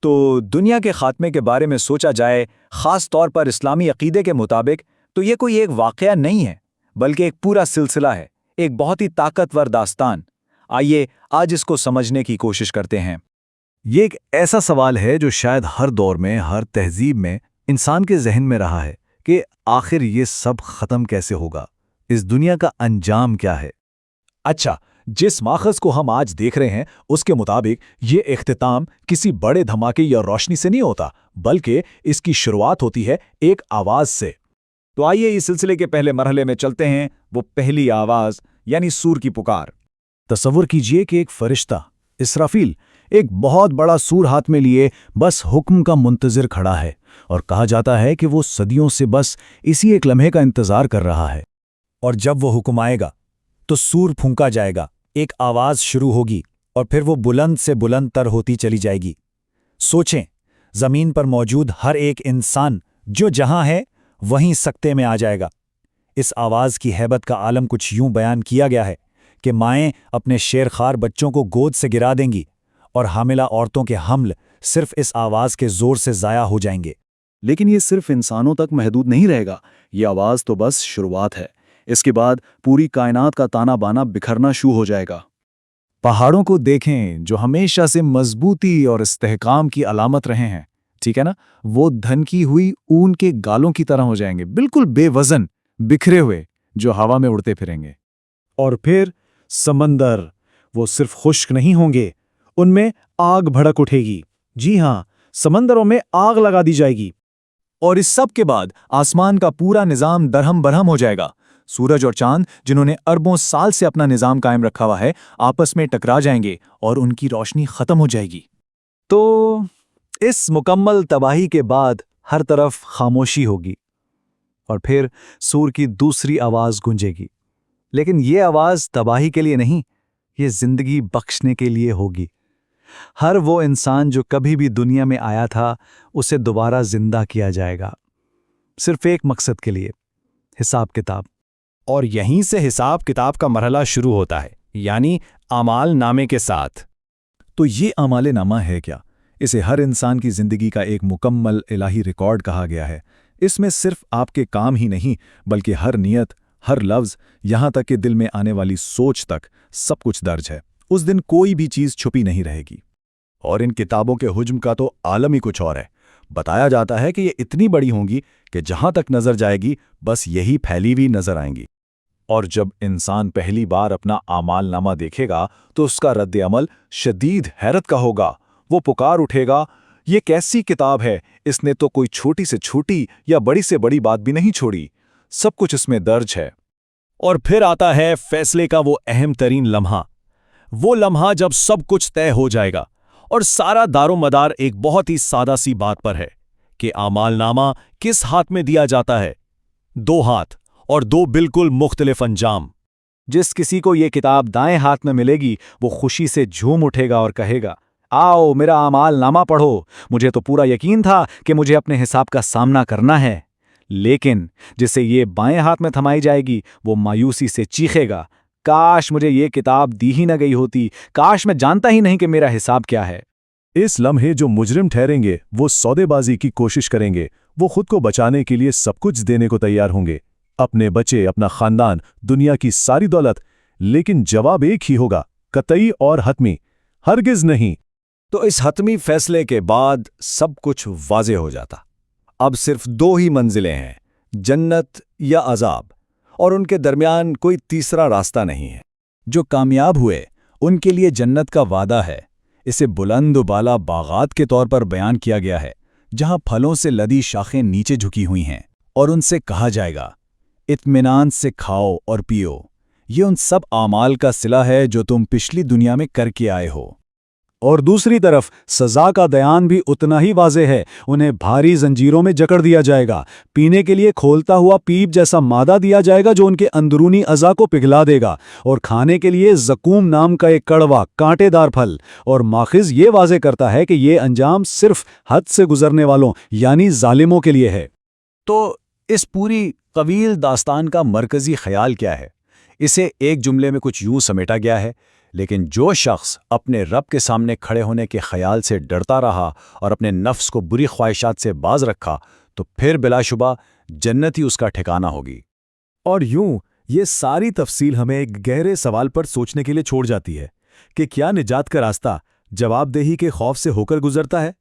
تو دنیا کے خاتمے کے بارے میں سوچا جائے، خاص طور پر اسلامی عقیدے کے مطابق، تو یہ کوئی ایک واقعہ نہیں ہے، بلکہ ایک پورا سلسلہ ہے، ایک بہت ہی طاقتور داستان۔ آئیے آج اس کو سمجھنے کی کوشش کرتے ہیں۔ یہ ایک ایسا سوال ہے جو شاید ہر دور میں، ہر تہذیب میں انسان کے ذہن میں رہا ہے کہ آخر یہ سب ختم کیسے ہوگا؟ اس دنیا کا انجام کیا ہے؟ اچھا، جس ماخذ کو ہم آج دیکھ رہے ہیں اس کے مطابق یہ اختتام کسی بڑے دھماکے یا روشنی سے نہیں ہوتا، بلکہ اس کی شروعات ہوتی ہے ایک آواز سے۔ تو آئیے اس سلسلے کے پہلے مرحلے میں چلتے ہیں، وہ پہلی آواز یعنی سور کی پکار۔ تصور کیجئے کہ ایک فرشتہ اسرافیل ایک بہت بڑا سور ہاتھ میں لیے بس حکم کا منتظر کھڑا ہے، اور کہا جاتا ہے کہ وہ صدیوں سے بس اسی ایک لمحے کا انتظار کر رہا ہے۔ اور جب وہ حکم آئے گا تو سور پھونکا جائے گا، ایک آواز شروع ہوگی اور پھر وہ بلند سے بلند تر ہوتی چلی جائے گی۔ سوچیں، زمین پر موجود ہر ایک انسان جو جہاں ہے وہیں سکتے میں آ جائے گا۔ اس آواز کی ہیبت کا عالم کچھ یوں بیان کیا گیا ہے کہ مائیں اپنے شیرخوار بچوں کو گود سے گرا دیں گی، اور حاملہ عورتوں کے حمل صرف اس آواز کے زور سے ضائع ہو جائیں گے۔ لیکن یہ صرف انسانوں تک محدود نہیں رہے گا، یہ آواز تو بس شروعات ہے۔ اس کے بعد پوری کائنات کا تانا بانا بکھرنا شروع ہو جائے گا۔ پہاڑوں کو دیکھیں جو ہمیشہ سے مضبوطی اور استحکام کی علامت رہے ہیں، ٹھیک ہے نا، وہ دھنکی ہوئی اون کے گالوں کی طرح ہو جائیں گے، بالکل بے وزن، بکھرے ہوئے، جو ہوا میں اڑتے پھریں گے۔ اور پھر سمندر، وہ صرف خشک نہیں ہوں گے، ان میں آگ بھڑک اٹھے گی۔ جی ہاں، سمندروں میں آگ لگا دی جائے گی۔ اور اس سب کے بعد آسمان کا پورا نظام درہم برہم ہو جائے گا۔ سورج اور چاند، جنہوں نے اربوں سال سے اپنا نظام قائم رکھا ہوا ہے، آپس میں ٹکرا جائیں گے اور ان کی روشنی ختم ہو جائے گی۔ تو اس مکمل تباہی کے بعد ہر طرف خاموشی ہوگی، اور پھر سور کی دوسری آواز گونجے گی۔ لیکن یہ آواز تباہی کے لیے نہیں، یہ زندگی بخشنے کے لیے ہوگی۔ ہر وہ انسان جو کبھی بھی دنیا میں آیا تھا، اسے دوبارہ زندہ کیا جائے گا، صرف ایک مقصد کے لیے، حساب کتاب۔ اور یہیں سے حساب کتاب کا مرحلہ شروع ہوتا ہے، یعنی اعمال نامے کے ساتھ۔ تو یہ اعمال نامہ ہے کیا؟ اسے ہر انسان کی زندگی کا ایک مکمل الہی ریکارڈ کہا گیا ہے۔ اس میں صرف آپ کے کام ہی نہیں، بلکہ ہر نیت، ہر لفظ، یہاں تک کہ دل میں آنے والی سوچ تک، سب کچھ درج ہے۔ اس دن کوئی بھی چیز چھپی نہیں رہے گی۔ اور ان کتابوں کے حجم کا تو عالم ہی کچھ اور ہے۔ بتایا جاتا ہے کہ یہ اتنی بڑی ہوں گی کہ جہاں تک نظر جائے گی بس یہی پھیلی ہوئی نظر آئیں گی۔ اور جب انسان پہلی بار اپنا اعمال نامہ دیکھے گا تو اس کا رد عمل شدید حیرت کا ہوگا۔ وہ پکار اٹھے گا، یہ کیسی کتاب ہے، اس نے تو کوئی چھوٹی سے چھوٹی یا بڑی سے بڑی بات بھی نہیں چھوڑی، سب کچھ اس میں درج ہے۔ اور پھر آتا ہے فیصلے کا وہ اہم ترین لمحہ، وہ لمحہ جب سب کچھ طے ہو جائے گا، اور سارا دار و مدار ایک بہت ہی سادہ سی بات پر ہے کہ اعمال نامہ کس ہاتھ میں دیا جاتا ہے؟ دو ہاتھ، اور دو بالکل مختلف انجام۔ جس کسی کو یہ کتاب دائیں ہاتھ میں ملے گی، وہ خوشی سے جھوم اٹھے گا اور کہے گا، آؤ میرا اعمال نامہ پڑھو، مجھے تو پورا یقین تھا کہ مجھے اپنے حساب کا سامنا کرنا ہے۔ لیکن جسے یہ بائیں ہاتھ میں تھمائی جائے گی، وہ مایوسی سے چیخے گا، کاش مجھے یہ کتاب دی ہی نہ گئی ہوتی، کاش میں جانتا ہی نہیں کہ میرا حساب کیا ہے۔ اس لمحے جو مجرم ٹھہریں گے وہ سودے بازی کی کوشش کریں گے، وہ خود کو بچانے کے لیے سب کچھ دینے کو تیار ہوں گے، اپنے بچے، اپنا خاندان، دنیا کی ساری دولت، لیکن جواب ایک ہی ہوگا، قطعی اور حتمی، ہرگز نہیں۔ تو اس حتمی فیصلے کے بعد سب کچھ واضح ہو جاتا۔ اب صرف دو ہی منزلیں ہیں، جنت یا عذاب، اور ان کے درمیان کوئی تیسرا راستہ نہیں ہے۔ جو کامیاب ہوئے ان کے لیے جنت کا وعدہ ہے۔ اسے بلند و بالا باغات کے طور پر بیان کیا گیا ہے، جہاں پھلوں سے لدی شاخیں نیچے جھکی ہوئی ہیں، اور ان سے کہا جائے گا، اطمینان سے کھاؤ اور پیو، یہ ان سب اعمال کا صلہ ہے جو تم پچھلی دنیا میں کر کے آئے ہو۔ اور دوسری طرف سزا کا بیان بھی اتنا ہی واضح ہے، انہیں بھاری زنجیروں میں جکڑ دیا جائے گا، پینے کے لیے کھولتا ہوا پیپ جیسا مادہ دیا جائے گا جو ان کے اندرونی اعضاء کو پگھلا دے گا، اور کھانے کے لیے زقوم نام کا ایک کڑوا کانٹے دار پھل۔ اور ماخذ یہ واضح کرتا ہے کہ یہ انجام صرف حد سے گزرنے والوں یعنی ظالموں کے لیے ہے۔ تو اس پوری طویل داستان کا مرکزی خیال کیا ہے؟ اسے ایک جملے میں کچھ یوں سمیٹا گیا ہے لیکن جو شخص اپنے رب کے سامنے کھڑے ہونے کے خیال سے ڈرتا رہا اور اپنے نفس کو بری خواہشات سے باز رکھا تو پھر بلا شبہ جنت ہی اس کا ٹھکانہ ہوگی۔ اور یوں یہ ساری تفصیل ہمیں ایک گہرے سوال پر سوچنے کے لیے چھوڑ جاتی ہے کہ کیا نجات کا راستہ جواب دہی کے خوف سے ہو کر گزرتا ہے